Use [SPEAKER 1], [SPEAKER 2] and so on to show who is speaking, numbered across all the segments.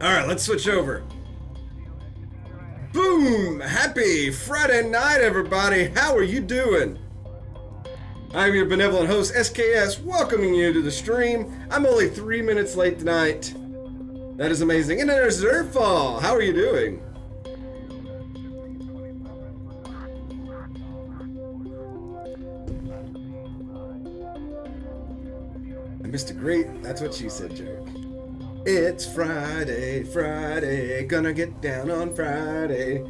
[SPEAKER 1] Alright, let's switch over. Boom! Happy Friday night, everybody! How are you doing? I'm your benevolent host, SKS, welcoming you to the stream. I'm only 3 minutes late tonight. That is amazing. And then there's Zerfall. How are you doing? I missed a great, that's what she said, joke. It's Friday, Friday, gonna get down on Friday.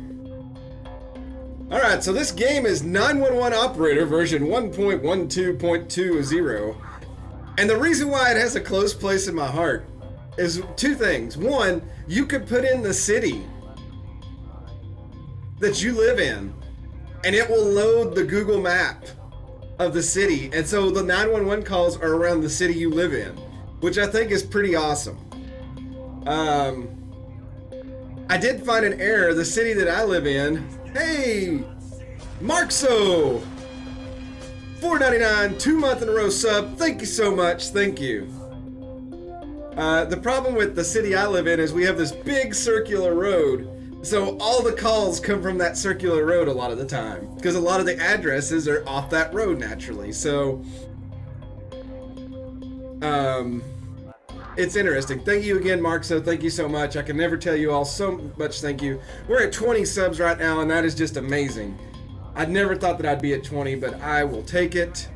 [SPEAKER 1] Alright, so this game is 911 Operator version 1.12.20. And the reason why it has a close place in my heart is two things. One, you could put in the city that you live in, and it will load the Google map of the city. And so the 911 calls are around the city you live in, which I think is pretty awesome. I did find an error. The city that I live in. Hey, Markso, $4.99, 2 month in a row sub. Thank you so much. Thank you. The problem with the city I live in is we have this big circular road, so all the calls come from that circular road a lot of the time, because a lot of the addresses are off that road naturally. So, it's interesting. Thank you again, Mark. So thank you so much. I can never tell you all so much thank you. We're at 20 subs right now, and that is just amazing. I never thought that I'd be at 20, but I will take it.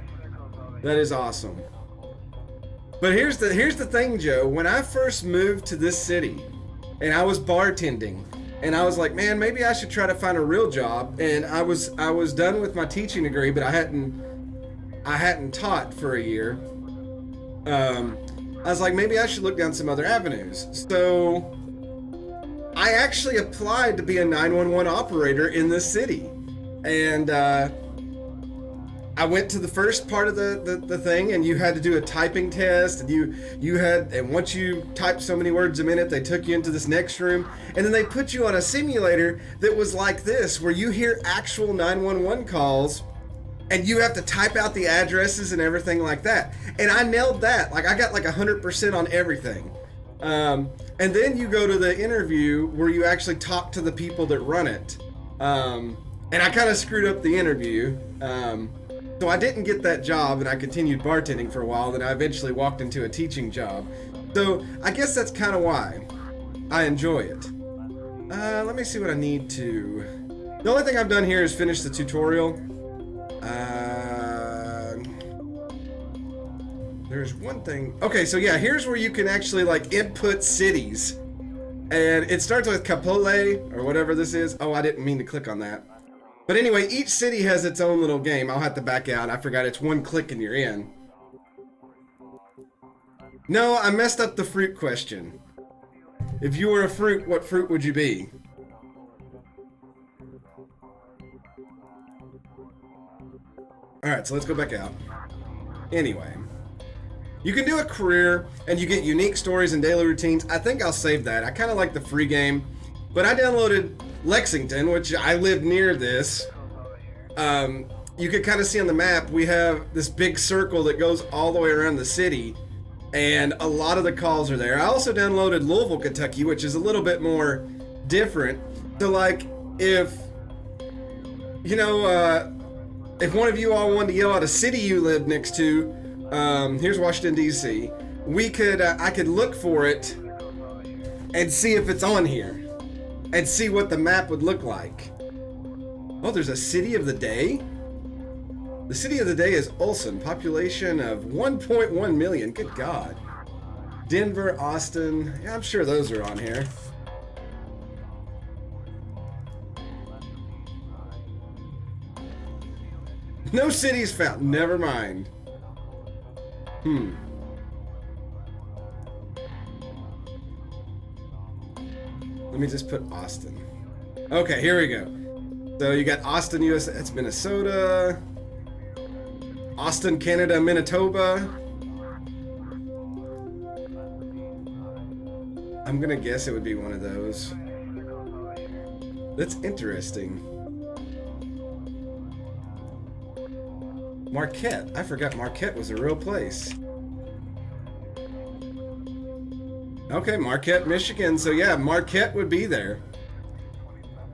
[SPEAKER 1] That is awesome. But here's the thing, Joe. When I first moved to this city, and I was bartending, and I was like, man, maybe I should try to find a real job. And I was done with my teaching degree, but I hadn't taught for a year. I was like, maybe I should look down some other avenues. So I actually applied to be a 911 operator in this city. And I went to the first part of the thing, and you had to do a typing test, and and once you typed so many words a minute, they took you into this next room, and then they put you on a simulator that was like this, where you hear actual 911 calls, and you have to type out the addresses and everything like that. And I nailed that. Like, I got like 100% on everything. And then you go to the interview where you actually talk to the people that run it. And I kind of screwed up the interview. So I didn't get that job, and I continued bartending for a while. Then I eventually walked into a teaching job. So I guess that's kind of why I enjoy it. Let me see what I need to... The only thing I've done here is finish the tutorial. There's one thing. Okay, so yeah, here's where you can actually like input cities, and it starts with Capole or whatever this is. Oh, I didn't mean to click on that. But anyway, each city has its own little game. I'll have to back out. I forgot it's one click and you're in. No, I messed up the fruit question. If you were a fruit, what fruit would you be? Alright, so let's go back out. Anyway. You can do a career, and you get unique stories and daily routines. I think I'll save that. I kind of like the free game. But I downloaded Lexington, which I live near this. You can kind of see on the map, we have this big circle that goes all the way around the city. And a lot of the calls are there. I also downloaded Louisville, Kentucky, which is a little bit more different. So like, if one of you all wanted to yell out a city you live next to, here's Washington, D.C. I could look for it and see if it's on here and see what the map would look like. Oh, there's a city of the day? The city of the day is Ulsan, population of 1.1 million. Good God. Denver, Austin. Yeah, I'm sure those are on here. No cities found. Never mind. Let me just put Austin. Okay, here we go. So you got Austin, USA. That's Minnesota. Austin, Canada, Manitoba. I'm gonna guess it would be one of those. That's interesting. Marquette. I forgot Marquette was a real place. Okay, Marquette, Michigan. So yeah, Marquette would be there.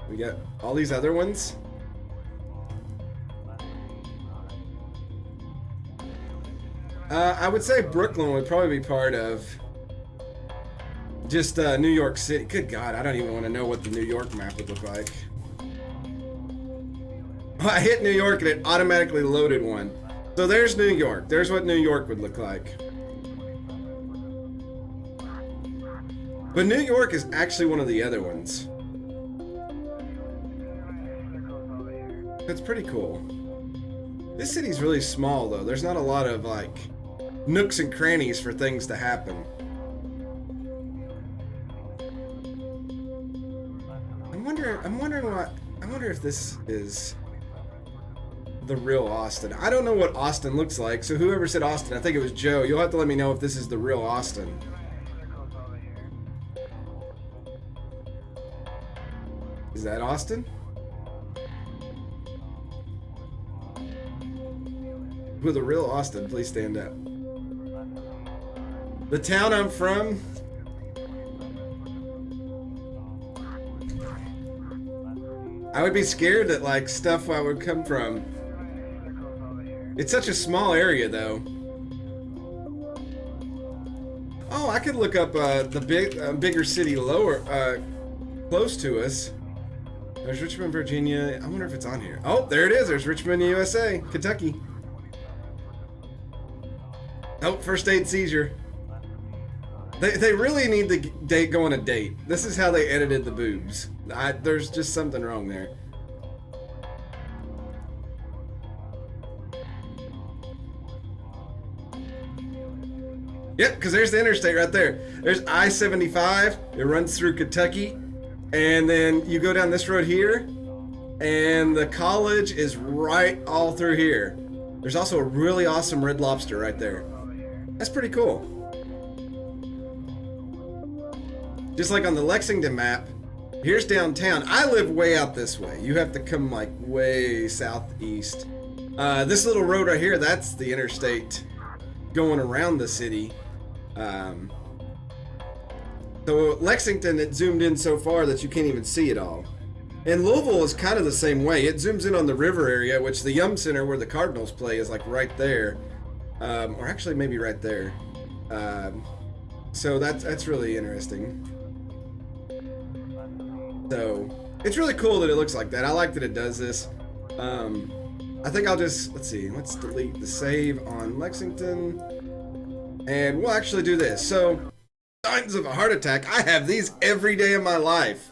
[SPEAKER 1] We got all these other ones. I would say Brooklyn would probably be part of just New York City. Good God, I don't even want to know what the New York map would look like. I hit New York and it automatically loaded one. So there's New York. There's what New York would look like. But New York is actually one of the other ones. That's pretty cool. This city's really small though. There's not a lot of like nooks and crannies for things to happen. I wonder if this is the real Austin. I don't know what Austin looks like, so whoever said Austin, I think it was Joe. You'll have to let me know if this is the real Austin. Is that Austin? With a real Austin, please stand up. The town I'm from. I would be scared that like stuff I would come from. It's such a small area though. Oh, I could look up the bigger city close to us. There's Richmond, Virginia. I wonder if it's on here. Oh, there it is. There's Richmond, USA, Kentucky. Oh, first aid seizure. They really need to go on a date. This is how they edited the boobs. There's just something wrong there. Yep, because there's the interstate right there. There's I-75. It runs through Kentucky. And then you go down this road here. And the college is right all through here. There's also a really awesome Red Lobster right there. That's pretty cool. Just like on the Lexington map, here's downtown. I live way out this way. You have to come like way southeast. This little road right here, that's the interstate going around the city. So Lexington, it zoomed in so far that you can't even see it all. And Louisville is kind of the same way. It zooms in on the river area, which the Yum Center where the Cardinals play is like right there. Or actually maybe right there. So that's really interesting. So it's really cool that it looks like that. I like that it does this. I think I'll just, let's delete the save on Lexington. And we'll actually do this. So, signs of a heart attack. I have these every day of my life.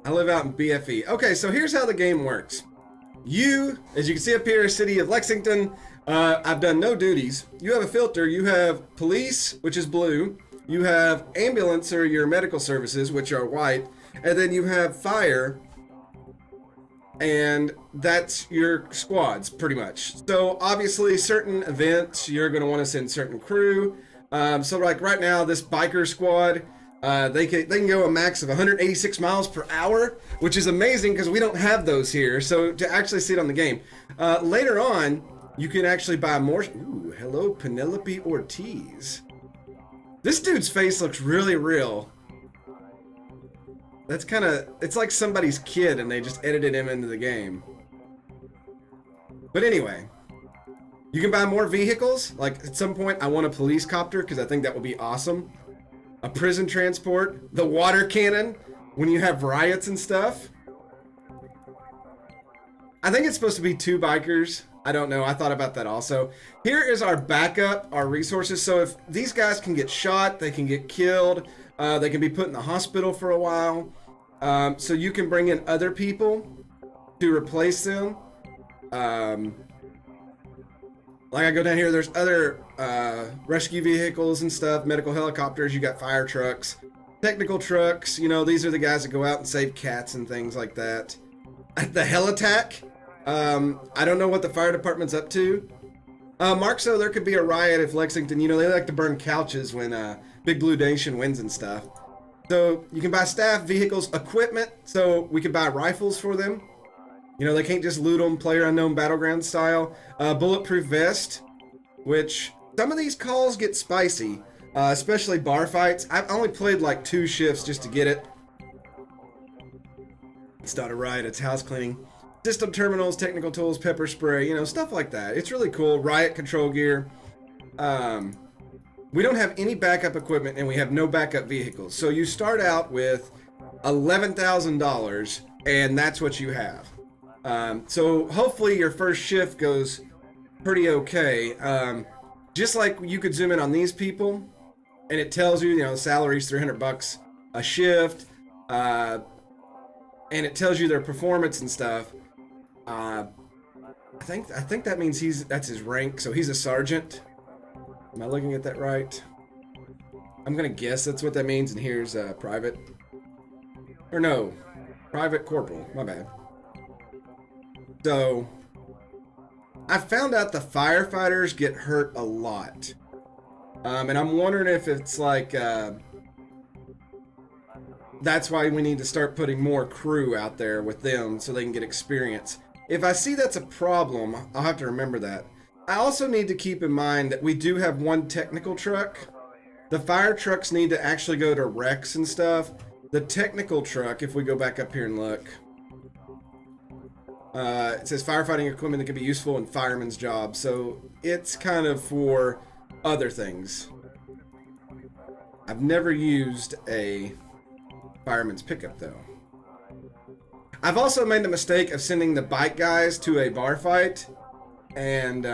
[SPEAKER 1] I live out in BFE. Okay, so here's how the game works. You, as you can see up here, city of Lexington, I've done no duties. You have a filter. You have police, which is blue. You have ambulance or your medical services, which are white. And then you have fire. And that's your squads, pretty much. So obviously, certain events, you're going to want to send certain crew. So like right now, this biker squad, they can go a max of 186 miles per hour, which is amazing because we don't have those here. So to actually see it on the game. Later on, you can actually buy more. Ooh, hello, Penelope Ortiz. This dude's face looks really real. That's kind of, it's like somebody's kid and they just edited him into the game. But anyway, you can buy more vehicles. Like at some point, I want a police copter because I think that would be awesome. A prison transport, the water cannon when you have riots and stuff. I think it's supposed to be 2 bikers. I don't know. I thought about that also. Here is our backup, our resources. So if these guys can get shot, they can get killed, they can be put in the hospital for a while. So you can bring in other people to replace them. Like I go down here, there's other rescue vehicles and stuff, medical helicopters, you got fire trucks, technical trucks, you know, these are the guys that go out and save cats and things like that. The hell attack, I don't know what the fire department's up to. Mark, so there could be a riot if Lexington, you know, they like to burn couches when Big Blue Nation wins and stuff. So you can buy staff, vehicles, equipment. So we can buy rifles for them. You know, they can't just loot them, player unknown battleground style. Bulletproof vest, which some of these calls get spicy, especially bar fights. I've only played like 2 shifts just to get it. It's not a riot, it's house cleaning. System terminals, technical tools, pepper spray, you know, stuff like that. It's really cool. Riot control gear. We don't have any backup equipment and we have no backup vehicles. So you start out with $11,000 and that's what you have. So hopefully your first shift goes pretty okay. Just like you could zoom in on these people and it tells you, you know, salary's $300 a shift, and it tells you their performance and stuff. I think that means that's his rank, so he's a sergeant. Am I looking at that right? I'm gonna guess that's what that means, and here's private. Or no, private corporal, my bad. So, I found out the firefighters get hurt a lot. And I'm wondering if it's like, that's why we need to start putting more crew out there with them so they can get experience. If I see that's a problem, I'll have to remember that. I also need to keep in mind that we do have 1 technical truck. The fire trucks need to actually go to wrecks and stuff. The technical truck, if we go back up here and look, it says firefighting equipment that can be useful in firemen's jobs. So it's kind of for other things. I've never used a fireman's pickup though. I've also made the mistake of sending the bike guys to a bar fight. And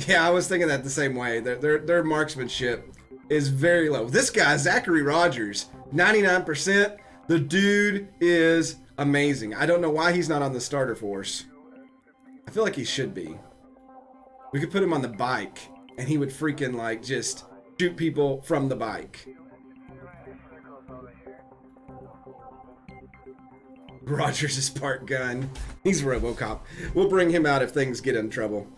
[SPEAKER 1] yeah, I was thinking that the same way. Their marksmanship is very low. This guy, Zachary Rogers, 99%. The dude is amazing. I don't know why he's not on the starter force. I feel like he should be. We could put him on the bike and he would freaking like just shoot people from the bike. Rogers is part gun. He's RoboCop. We'll bring him out if things get in trouble.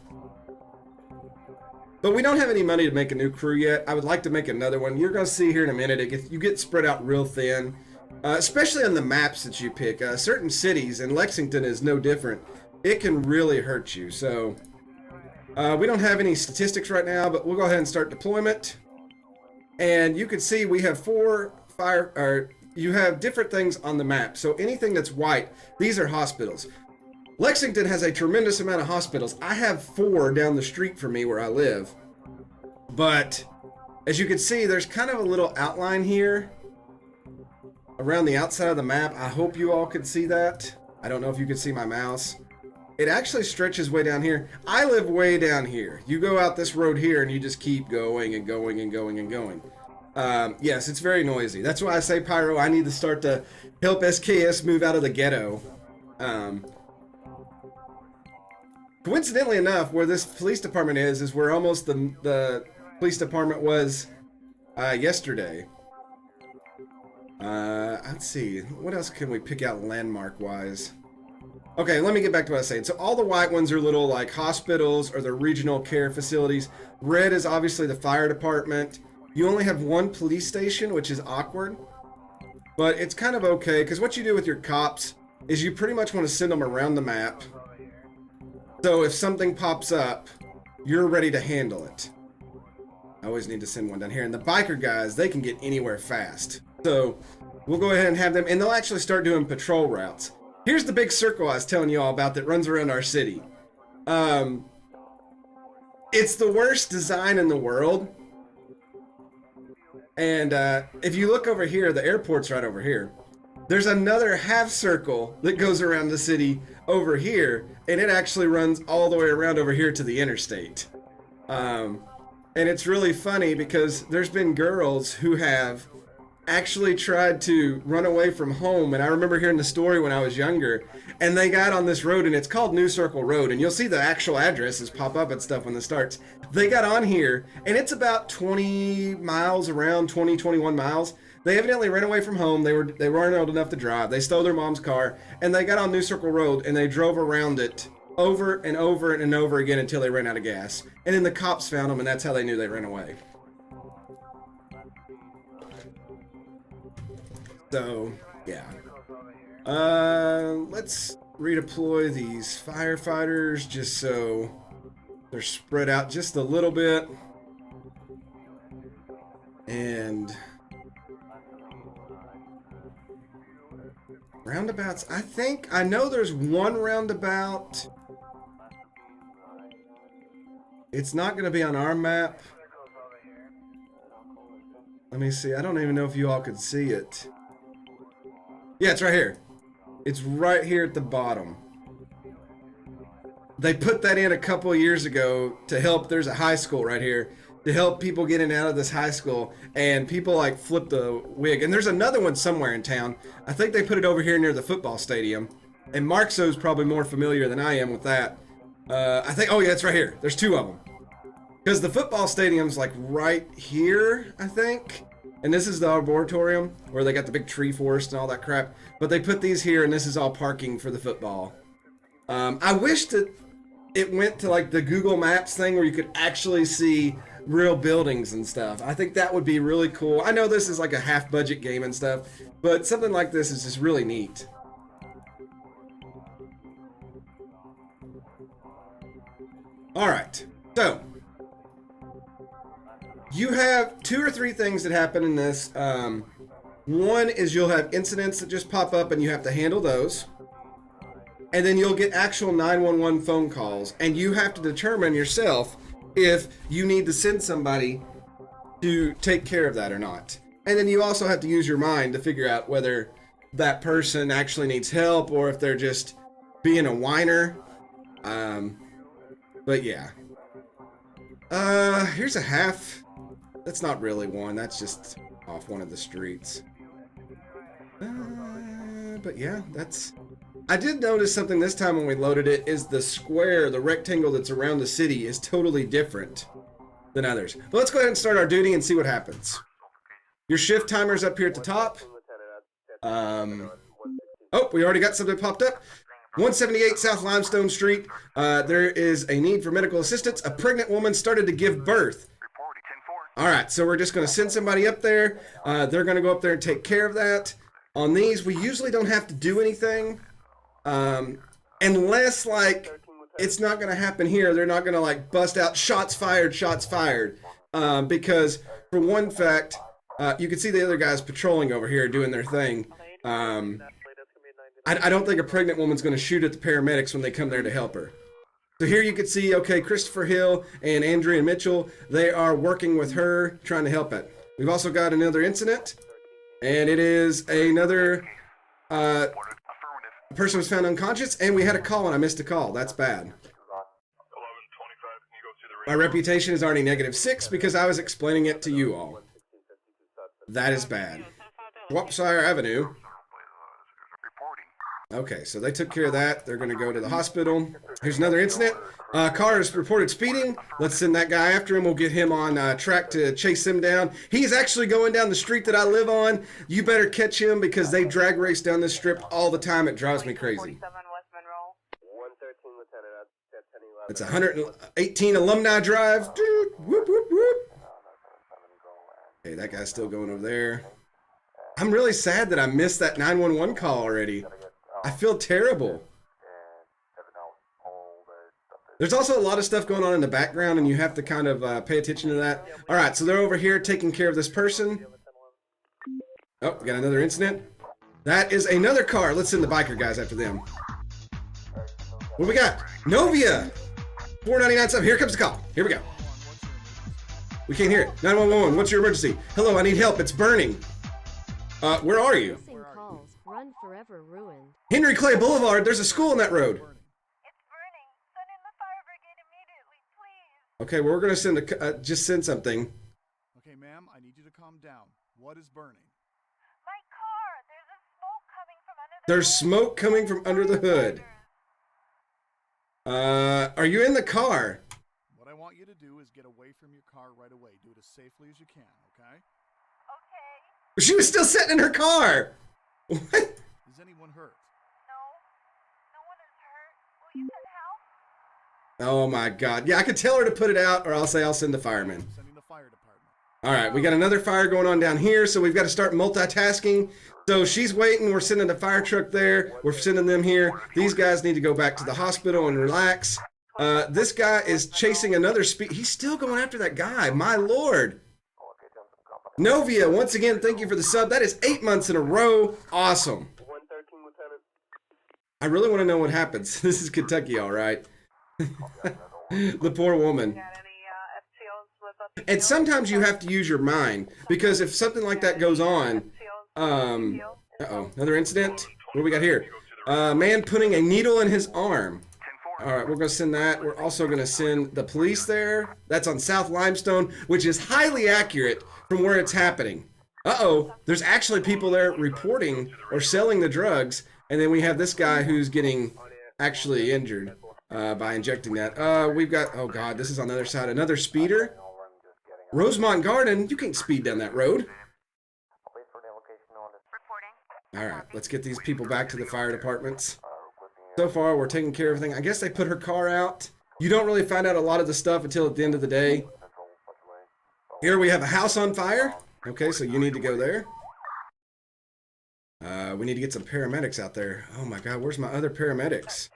[SPEAKER 1] But we don't have any money to make a new crew yet. I would like to make another one. You're going to see here in a minute, you get spread out real thin. Especially on the maps that you pick. Certain cities, and Lexington is no different, it can really hurt you. So, we don't have any statistics right now, but we'll go ahead and start deployment. And you can see we have 4 you have different things on the map. So anything that's white, these are hospitals. Lexington has a tremendous amount of hospitals. I have 4 down the street from me where I live. But as you can see, there's kind of a little outline here around the outside of the map. I hope you all could see that. I don't know if you could see my mouse. It actually stretches way down here. I live way down here. You go out this road here and you just keep going and going and going and going. Yes, it's very noisy. That's why I say, Pyro, I need to start to help SKS move out of the ghetto. Coincidentally enough, where this police department is where almost the police department was yesterday. Let's see. What else can we pick out landmark-wise? Okay, let me get back to what I was saying. So all the white ones are little like hospitals or the regional care facilities. Red is obviously the fire department. You only have 1 police station, which is awkward, but it's kind of okay, because what you do with your cops is you pretty much want to send them around the map. So if something pops up, you're ready to handle it. I always need to send one down here. And the biker guys, they can get anywhere fast. So we'll go ahead and have them, and they'll actually start doing patrol routes. Here's the big circle I was telling you all about that runs around our city. It's the worst design in the world. And if you look over here, the airport's right over here. There's another half circle that goes around the city over here, and it actually runs all the way around over here to the interstate. And it's really funny because there's been girls who have actually tried to run away from home, and I remember hearing the story when I was younger, and they got on this road, and it's called New Circle Road, and you'll see the actual addresses pop up and stuff when this starts. They got on here, and it's about 20 miles around, 20, 21 miles. They evidently ran away from home. They weren't old enough to drive. They stole their mom's car, and they got on New Circle Road, and they drove around it over and over and over again until they ran out of gas. And then the cops found them, and that's how they knew they ran away. So, yeah. Let's redeploy these firefighters just so they're spread out just a little bit. And roundabouts, I know there's one roundabout. It's not going to be on our map. Let me see. I don't even know if you all could see it. Yeah, it's right here. It's right here at the bottom. They put that in a couple of years ago to help. There's a high school right here to help people get in and out of this high school, and people like flip the wig. And there's another one somewhere in town. I think they put it over here near the football stadium. And Markso's probably more familiar than I am with that. I think, oh yeah, it's right here. There's two of them. Because the football stadium's like right here, I think. And this is the arboretum where they got the big tree forest and all that crap. But they put these here, and this is all parking for the football. I wish that it went to like the Google Maps thing where you could actually see real buildings and stuff. I think that would be really cool. I know this is like a half budget game and stuff, but something like this is just really neat. All right, so you have 2 or 3 things that happen in this. One is you'll have incidents that just pop up and you have to handle those. And then you'll get actual 911 phone calls, and you have to determine yourself if you need to send somebody to take care of that or not. And then you also have to use your mind to figure out whether that person actually needs help or if they're just being a whiner. But yeah. Here's a half. That's not really one. That's just off one of the streets. But yeah, that's... I did notice something this time when we loaded it, is the square, the rectangle that's around the city is totally different than others. But let's go ahead and start our duty and see what happens. Your shift timer's up here at the top. Oh, we already got something popped up. 178 South Limestone Street. There is a need for medical assistance. A pregnant woman started to give birth. All right, so we're just going to send somebody up there. They're going to go up there and take care of that. On these, we usually don't have to do anything. Unless like it's not going to happen here. They're not going to like bust out shots fired. Because for one fact, you can see the other guys patrolling over here doing their thing. I don't think a pregnant woman's going to shoot at the paramedics when they come there to help her. So here you can see, okay, Christopher Hill and Andrea Mitchell, they are working with her, trying to help it. We've also got another incident, and it is another person was found unconscious, and we had a call, and I missed a call. That's bad. My reputation is already -6 because I was explaining it to you all. That is bad. Swapshire Avenue. Okay, so they took care of that. They're going to go to the hospital. Here's another incident. Car is reported speeding. Let's send that guy after him. We'll get him on track to chase him down. He's actually going down the street that I live on. You better catch him because they drag race down this strip all the time. It drives me crazy. It's 118 Alumni Drive. Dude, whoop, whoop, whoop. Okay, that guy's still going over there. I'm really sad that I missed that 911 call already. I feel terrible. There's also a lot of stuff going on in the background, and you have to kind of pay attention to that. All right, so they're over here taking care of this person. Oh, we got another incident. That is another car. Let's send the biker guys after them. What do we got? Novia! 499 sub. Here comes the call. Here we go. We can't hear it. 911, what's your emergency? Hello, I need help. It's burning. Where are you?
[SPEAKER 2] Run forever ruined.
[SPEAKER 1] Henry Clay Boulevard. There's a school on that road.
[SPEAKER 2] It's burning. Send in the fire brigade immediately, please.
[SPEAKER 1] Okay, well, we're going to send just send something.
[SPEAKER 3] Okay, ma'am, I need you to calm down. What is burning?
[SPEAKER 2] My car. There's a smoke coming from under the
[SPEAKER 1] There's smoke coming from under the hood. Are you in the car?
[SPEAKER 3] What I want you to do is get away from your car right away. Do it as safely as you can, okay?
[SPEAKER 2] Okay.
[SPEAKER 1] She was still sitting in her car. What?
[SPEAKER 3] Is anyone hurt?
[SPEAKER 2] No. No one is hurt. Will you send help?
[SPEAKER 1] Oh my God. Yeah, I could tell her to put it out, or I'll say I'll send the firemen.
[SPEAKER 3] Sending the fire department.
[SPEAKER 1] All right, we got another fire going on down here, so we've got to start multitasking. So she's waiting. We're sending a fire truck there. We're sending them here. These guys need to go back to the hospital and relax. This guy is chasing another speed. He's still going after that guy. My lord. Novia, once again, thank you for the sub. That is 8 months in a row. Awesome. I really want to know what happens. This is Kentucky, all right. The poor woman. And sometimes you have to use your mind, because if something like that goes on, uh-oh, another incident. What do we got here? Man putting a needle in his arm. All right, we're going to send that. We're also going to send the police there. That's on South Limestone, which is highly accurate from where it's happening. Uh-oh, there's actually people there reporting or selling the drugs, and then we have this guy who's getting actually injured by injecting that. We've got, oh God, this is on the other side, another speeder. Rosemont Garden, you can't speed down that road. All right, let's get these people back to the fire departments. So far, we're taking care of everything. I guess they put her car out. You don't really find out a lot of the stuff until at the end of the day. Here we have a house on fire. Okay, so you need to go there. We need to get some paramedics out there. Oh my God, where's my other paramedics?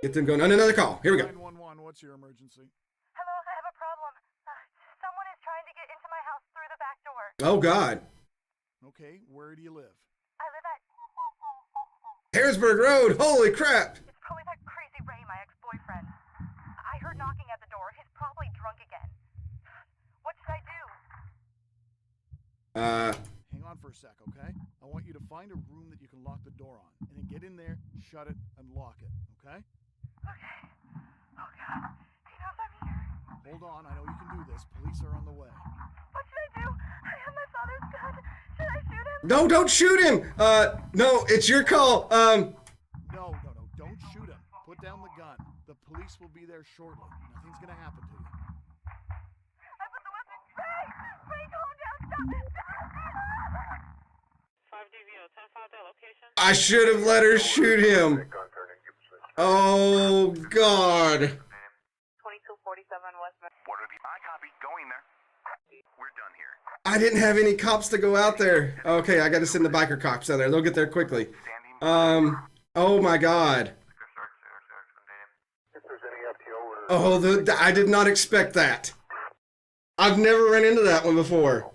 [SPEAKER 1] Get them going on another call. Here we go.
[SPEAKER 3] 911, what's your emergency?
[SPEAKER 2] Hello, I have a problem. Someone is trying to get into my house through the back door.
[SPEAKER 1] Oh God.
[SPEAKER 3] Okay, where do you live?
[SPEAKER 2] I live at...
[SPEAKER 1] Harrisburg Road. Holy crap.
[SPEAKER 2] It's probably that crazy Ray, my ex-boyfriend. I heard knocking at the door. He's probably drunk again. What should I do?
[SPEAKER 3] Hang on for a sec, okay? I want you to find a room that you can lock the door on, and then get in there, shut it, and lock it, okay?
[SPEAKER 2] Okay. Oh God, he knows I'm here.
[SPEAKER 3] Hold on, I know you can do this. Police are on the way.
[SPEAKER 2] What should I do? I have my father's gun. Should I shoot him?
[SPEAKER 1] No, don't shoot him. No, it's your call.
[SPEAKER 3] No, don't shoot him. Put down the gun. The police will be there shortly. Nothing's gonna happen to you.
[SPEAKER 2] I put the weapon. Ray, calm down. Stop.
[SPEAKER 4] 5DVO, 10-5 that location.
[SPEAKER 1] I should have let her shoot him. Oh God.
[SPEAKER 4] 2247 Westman. I copy. Going there. We're done here.
[SPEAKER 1] I didn't have any cops to go out there. Okay, I got to send the biker cops down there. They'll get there quickly. Oh my God. Oh, I did not expect that. I've never run into that one before.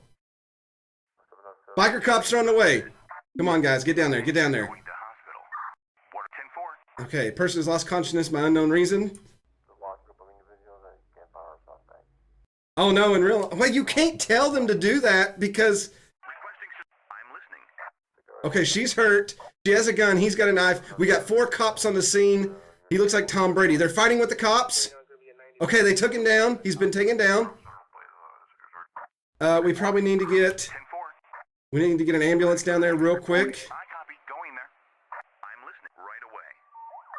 [SPEAKER 1] Biker cops are on the way. Come on, guys, get down there. Get down there. Okay, person has lost consciousness by unknown reason. Oh no, in real... Well, you can't tell them to do that because... Okay, she's hurt. She has a gun. He's got a knife. We got 4 cops on the scene. He looks like Tom Brady. They're fighting with the cops. Okay, they took him down. He's been taken down. We probably need to get... We need to get an ambulance down there real quick.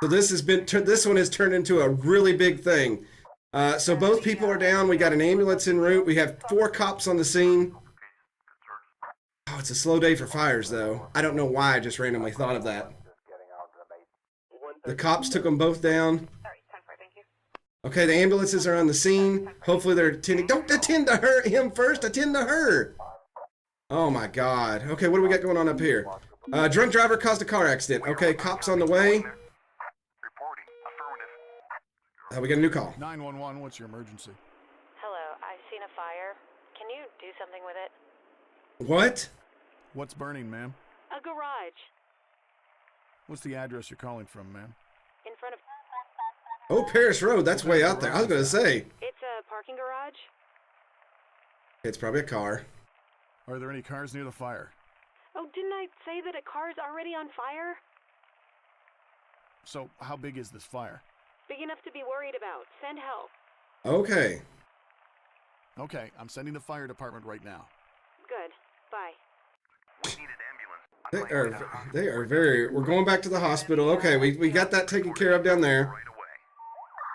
[SPEAKER 1] So this has been... This one has turned into a really big thing. So both people are down. We got an ambulance en route. We have 4 cops on the scene. Oh, it's a slow day for fires, though. I don't know why I just randomly thought of that. The cops took them both down. Okay, the ambulances are on the scene. Hopefully they're attending. Don't attend to him first. Attend to her. Oh, my God. Okay, what do we got going on up here? Drunk driver caused a car accident. Okay, cops on the way. We got a new call.
[SPEAKER 3] 911, what's your emergency?
[SPEAKER 5] Hello, I've seen a fire. Can you do something with it?
[SPEAKER 1] What?
[SPEAKER 3] What's burning, ma'am?
[SPEAKER 5] A garage.
[SPEAKER 3] What's the address you're calling from, ma'am?
[SPEAKER 5] In front of...
[SPEAKER 1] Oh, Paris Road. That's way out there. I was going to say.
[SPEAKER 5] It's a parking garage?
[SPEAKER 1] It's probably a car.
[SPEAKER 3] Are there any cars near the fire?
[SPEAKER 5] Oh, didn't I say that a car's already on fire?
[SPEAKER 3] So, how big is this fire?
[SPEAKER 5] Big enough to be worried about. Send help.
[SPEAKER 1] Okay.
[SPEAKER 3] Okay, I'm sending the fire department right now.
[SPEAKER 5] Good. Bye.
[SPEAKER 1] They are very... We're going back to the hospital. Okay, we got that taken care of down there.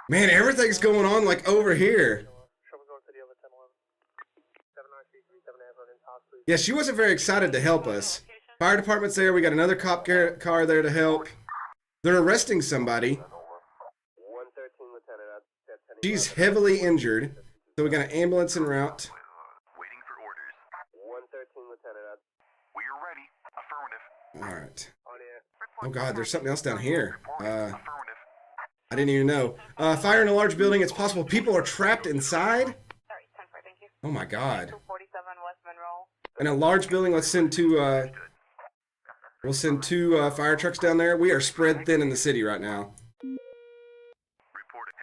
[SPEAKER 1] Man, everything's going on like over here. Yeah, she wasn't very excited to help us. Fire department's there. We got another cop car there to help. They're arresting somebody. She's heavily injured, so we got an ambulance en route.
[SPEAKER 4] We are ready. Affirmative.
[SPEAKER 1] All right. Oh God, there's something else down here. I didn't even know. Fire in a large building. It's possible people are trapped inside.
[SPEAKER 2] Sorry, 10-4, thank you.
[SPEAKER 1] Oh my God.
[SPEAKER 2] 247 West Monroe.
[SPEAKER 1] In a large building, let's send two. We'll send two fire trucks down there. We are spread thin in the city right now.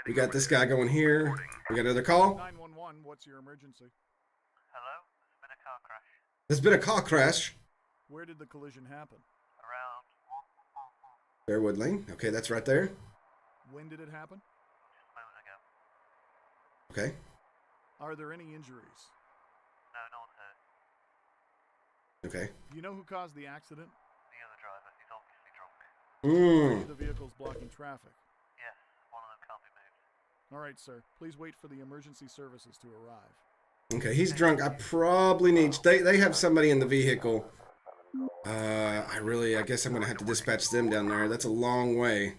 [SPEAKER 1] We got this guy going here. We got another call.
[SPEAKER 3] 911, what's your emergency?
[SPEAKER 6] Hello? There's been a car crash.
[SPEAKER 1] There's been a car crash.
[SPEAKER 3] Where did the collision happen?
[SPEAKER 6] Around
[SPEAKER 1] Fairwood Lane. Okay, that's right there.
[SPEAKER 3] When did it happen?
[SPEAKER 6] just a moment ago.
[SPEAKER 1] Okay.
[SPEAKER 3] Are there any injuries?
[SPEAKER 6] No, no one hurt.
[SPEAKER 1] Okay.
[SPEAKER 3] Do you know who caused the accident?
[SPEAKER 6] The other driver, he's obviously drunk.
[SPEAKER 1] Mm.
[SPEAKER 3] The vehicle's blocking traffic.
[SPEAKER 6] Yes, one of them can't be moved.
[SPEAKER 3] All right, sir. Please wait for the emergency services to arrive.
[SPEAKER 1] Okay, he's drunk. I probably need. They have somebody in the vehicle. I guess I'm gonna have to dispatch them down there. That's a long way.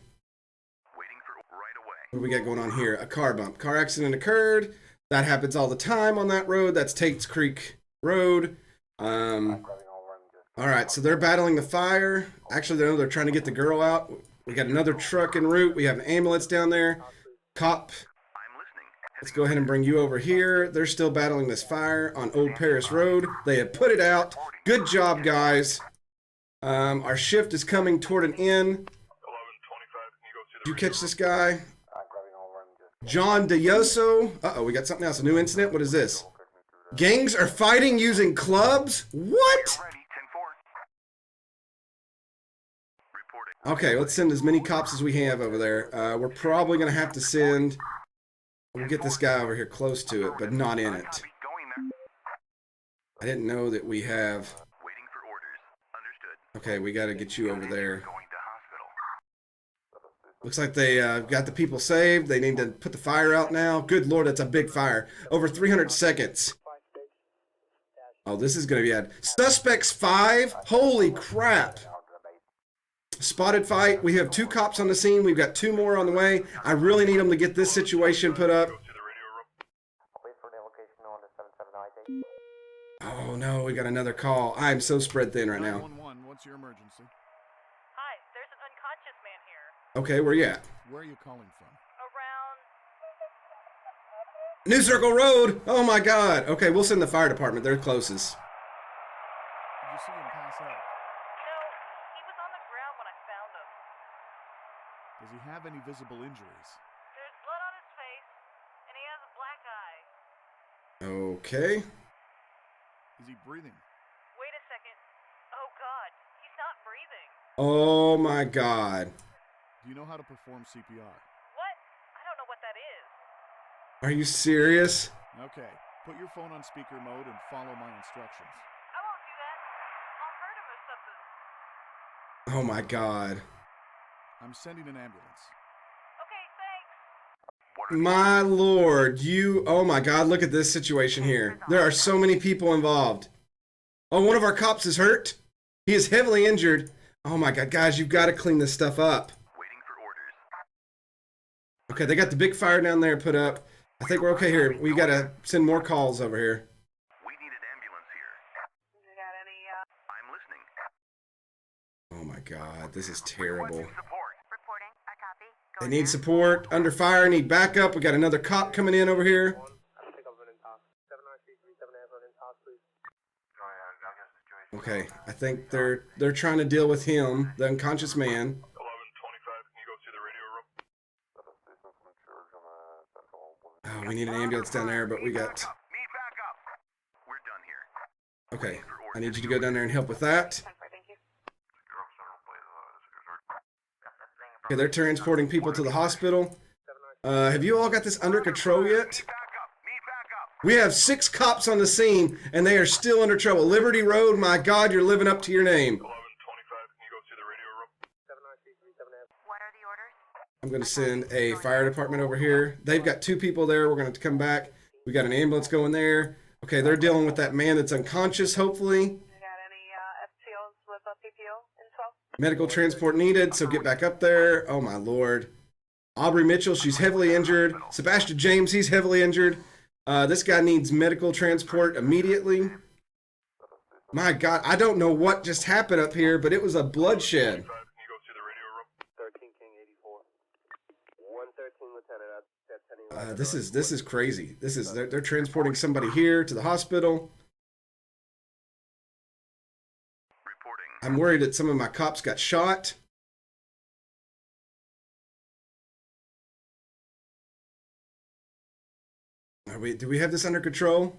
[SPEAKER 4] Waiting for right away.
[SPEAKER 1] What do we got going on here? A car bump. Car accident occurred. That happens all the time on that road. That's Tate's Creek Road. All right, so they're battling the fire. Actually, they're trying to get the girl out. We got another truck en route. We have an ambulance down there. Cop.
[SPEAKER 4] I'm listening.
[SPEAKER 1] Let's go ahead and bring you over here. They're still battling this fire on Old Paris Road. They have put it out. Good job, guys. Our shift is coming toward an end. Did you catch this guy? John DeYoso. Uh-oh, we got something else. A new incident? What is this? Gangs are fighting using clubs? What?
[SPEAKER 4] Ready. 10-4. Reporting.
[SPEAKER 1] Okay, let's send as many cops as we have over there. We're probably going to have to send... We'll get this guy over here close to it, but not in it.
[SPEAKER 4] Copy. Going there.
[SPEAKER 1] I didn't know that we have...
[SPEAKER 4] Waiting for orders. Understood.
[SPEAKER 1] Okay, we got to get you over there.
[SPEAKER 4] Going to hospital.
[SPEAKER 1] Looks like they got the people saved. They need to put the fire out now. Good Lord, that's a big fire. Over 300 seconds. Oh, this is going to be bad. Suspects 5? Holy crap. Spotted fight. We have 2 cops on the scene. We've got 2 more on the way. I really need them to get this situation put up. Oh, no, we got another call. I'm so spread thin right now.
[SPEAKER 3] 911, what's your emergency?
[SPEAKER 5] Hi, there's an unconscious man here.
[SPEAKER 1] Okay, where you at?
[SPEAKER 3] Where are you calling from?
[SPEAKER 5] Around...
[SPEAKER 1] New Circle Road. Oh, my God. Okay, we'll send the fire department. They're closest.
[SPEAKER 3] Did you see him pass out?
[SPEAKER 5] No, he was on the ground when I found him.
[SPEAKER 3] Does he have any visible injuries?
[SPEAKER 5] There's blood on his face, and he has a black eye.
[SPEAKER 1] Okay.
[SPEAKER 3] Is he breathing?
[SPEAKER 5] Wait a second. Oh, God, he's not breathing.
[SPEAKER 1] Oh, my God.
[SPEAKER 3] Do you know how to perform CPR?
[SPEAKER 5] What? I don't know what that is.
[SPEAKER 1] Are you serious?
[SPEAKER 3] Okay, put your phone on speaker mode and follow my instructions.
[SPEAKER 5] I won't do that. I'll hurt him or something.
[SPEAKER 1] Oh, my God.
[SPEAKER 3] I'm sending an ambulance.
[SPEAKER 5] Okay, thanks.
[SPEAKER 1] My Lord, oh my God, look at this situation here. There are so many people involved. Oh, one of our cops is hurt. He is heavily injured. Oh my God, guys, you've got to clean this stuff up.
[SPEAKER 4] Waiting for orders.
[SPEAKER 1] Okay, they got the big fire down there put up. I think we're okay here. We got to send more calls over here.
[SPEAKER 4] We need an ambulance here.
[SPEAKER 2] You got any,
[SPEAKER 4] I'm listening.
[SPEAKER 1] Oh my God, this is terrible.
[SPEAKER 4] Support.
[SPEAKER 2] reporting? I copy.
[SPEAKER 1] They need support, under fire, need backup. We got another cop coming in over here. Okay, I think they're trying to deal with him, the unconscious man.
[SPEAKER 4] 1125, can you go to the radio room?
[SPEAKER 1] Oh, we need an ambulance down there, but we got...
[SPEAKER 4] Need backup. We're done here.
[SPEAKER 1] Okay, I need you to go down there and help with that.
[SPEAKER 2] 10-4, thank you.
[SPEAKER 1] Okay, they're transporting people to the hospital. Have you all got this under control yet?
[SPEAKER 4] Need backup.
[SPEAKER 1] We have 6 cops on the scene, and they are still under trouble. Liberty Road, my God, you're living up to your name.
[SPEAKER 4] 1125, can you go to the radio room?
[SPEAKER 2] What are the orders?
[SPEAKER 1] I'm going to send a fire department over here. They've got 2 people there. We're going to come back. We got an ambulance going there. Okay, they're dealing with that man that's unconscious, hopefully.
[SPEAKER 2] You got any FTOs with PPO info?
[SPEAKER 1] Medical transport needed, so get back up there. Oh, my Lord. Aubrey Mitchell, she's heavily injured. Sebastian James, he's heavily injured. This guy needs medical transport immediately. My God, I don't know what just happened up here, but it was a bloodshed.
[SPEAKER 7] 13 King 84. 113 Lieutenant at 10.
[SPEAKER 1] This is crazy. They're transporting somebody here to the hospital.
[SPEAKER 4] Reporting.
[SPEAKER 1] I'm worried that some of my cops got shot. Do we have this under control?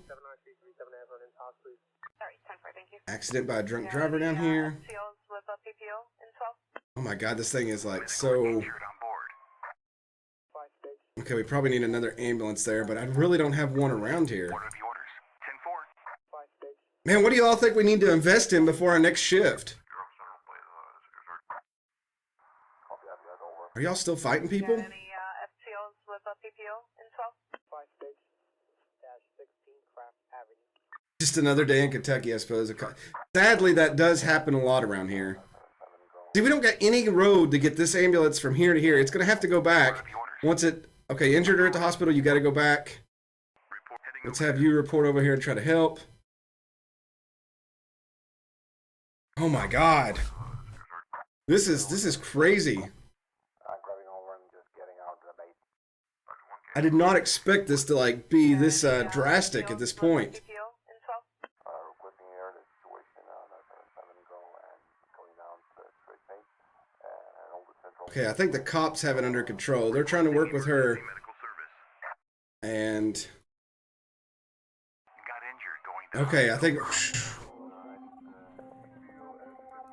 [SPEAKER 5] Sorry, 10-4, thank you.
[SPEAKER 1] Accident by a drunk driver down here.
[SPEAKER 5] Seals with a PPO in 12.
[SPEAKER 1] Oh my God, this thing is like
[SPEAKER 4] Critical
[SPEAKER 1] so.
[SPEAKER 4] injured on board.
[SPEAKER 1] Okay, we probably need another ambulance there, but I really don't have one around here.
[SPEAKER 4] What are the orders? 10-4.
[SPEAKER 1] Man, what do you all think we need to invest in before our next shift? Are y'all still fighting people?
[SPEAKER 5] Any FTOs with a PPO in 12?
[SPEAKER 1] Just another day in Kentucky, I suppose. Sadly, that does happen a lot around here. See, we don't got any road to get this ambulance from here to here. It's going to have to go back. Once it... Okay, injured or at the hospital, you got to go back.
[SPEAKER 4] Report heading
[SPEAKER 1] Let's
[SPEAKER 4] over
[SPEAKER 1] have you report over here and try to help. Oh my God. This is crazy. I did not expect this to like be this drastic at this point.
[SPEAKER 5] PPO in 12?
[SPEAKER 1] Okay, I think the cops have it under control. They're trying to work with her,
[SPEAKER 4] medical service.
[SPEAKER 1] and
[SPEAKER 4] Got injured going down.
[SPEAKER 1] okay, I think.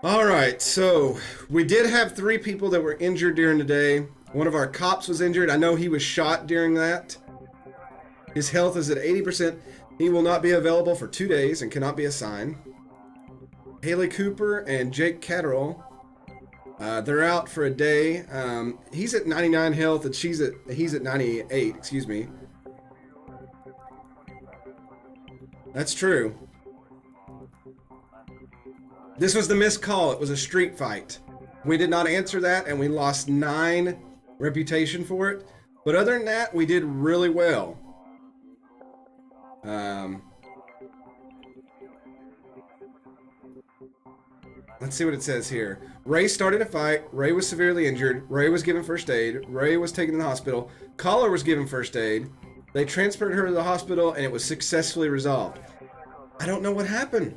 [SPEAKER 1] All right, so we did have 3 people that were injured during the day. One of our cops was injured. I know he was shot during that. His health is at 80%. He will not be available for 2 days and cannot be assigned. Haley Cooper and Jake Catterall, they're out for a day. He's at 99 health and he's at 98. Excuse me. That's true. This was the missed call. It was a street fight. We did not answer that, and we lost 9 reputation for it. But other than that, we did really well. Let's see what it says here. Ray started a fight. Ray was severely injured. Ray was given first aid. Ray was taken to the hospital. Caller was given first aid. They transferred her to the hospital, and it was successfully resolved. I don't know what happened.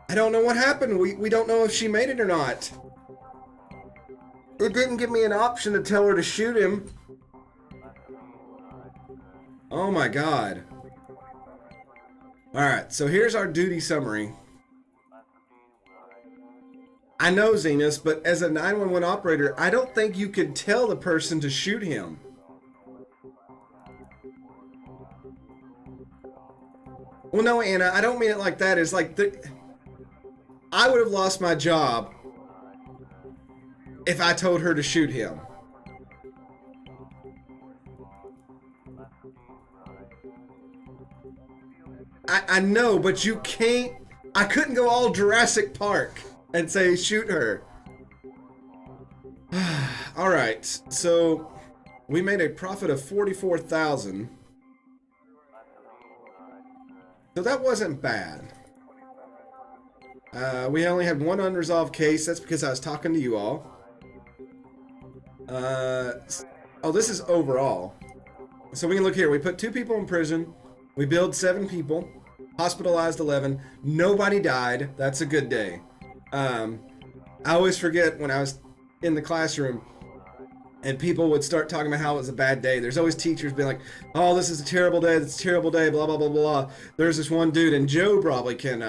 [SPEAKER 1] I don't know what happened. We don't know if she made it or not. It didn't give me an option to tell her to shoot him. Oh my God. Alright, so here's our duty summary. I know, Zenas, but as a 911 operator, I don't think you could tell the person to shoot him. Well, no, Anna, I don't mean it like that. It's like I would have lost my job if I told her to shoot him. I know, but you can't. I couldn't go all Jurassic Park and say shoot her. All right, so we made a profit of 44,000. So that wasn't bad. We only had 1 unresolved case. That's because I was talking to you all. Oh, this is overall. So we can look here. We put 2 people in prison. We billed 7 people. Hospitalized 11. Nobody died. That's a good day. I always forget when I was in the classroom and people would start talking about how it was a bad day. There's always teachers being like, oh, this is a terrible day. This is a terrible day. Blah, blah, blah, blah. There's this one dude, and Joe probably can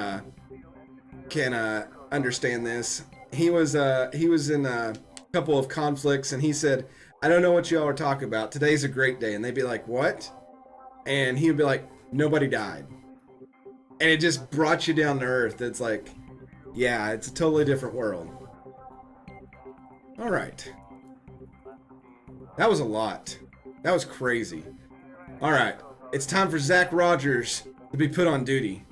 [SPEAKER 1] understand this. He was in a couple of conflicts, and he said, I don't know what y'all are talking about. Today's a great day. And they'd be like, what? And he would be like, nobody died. And it just brought you down to earth. It's like, yeah, it's a totally different world. All right. That was a lot. That was crazy. All right. It's time for Zach Rogers to be put on duty.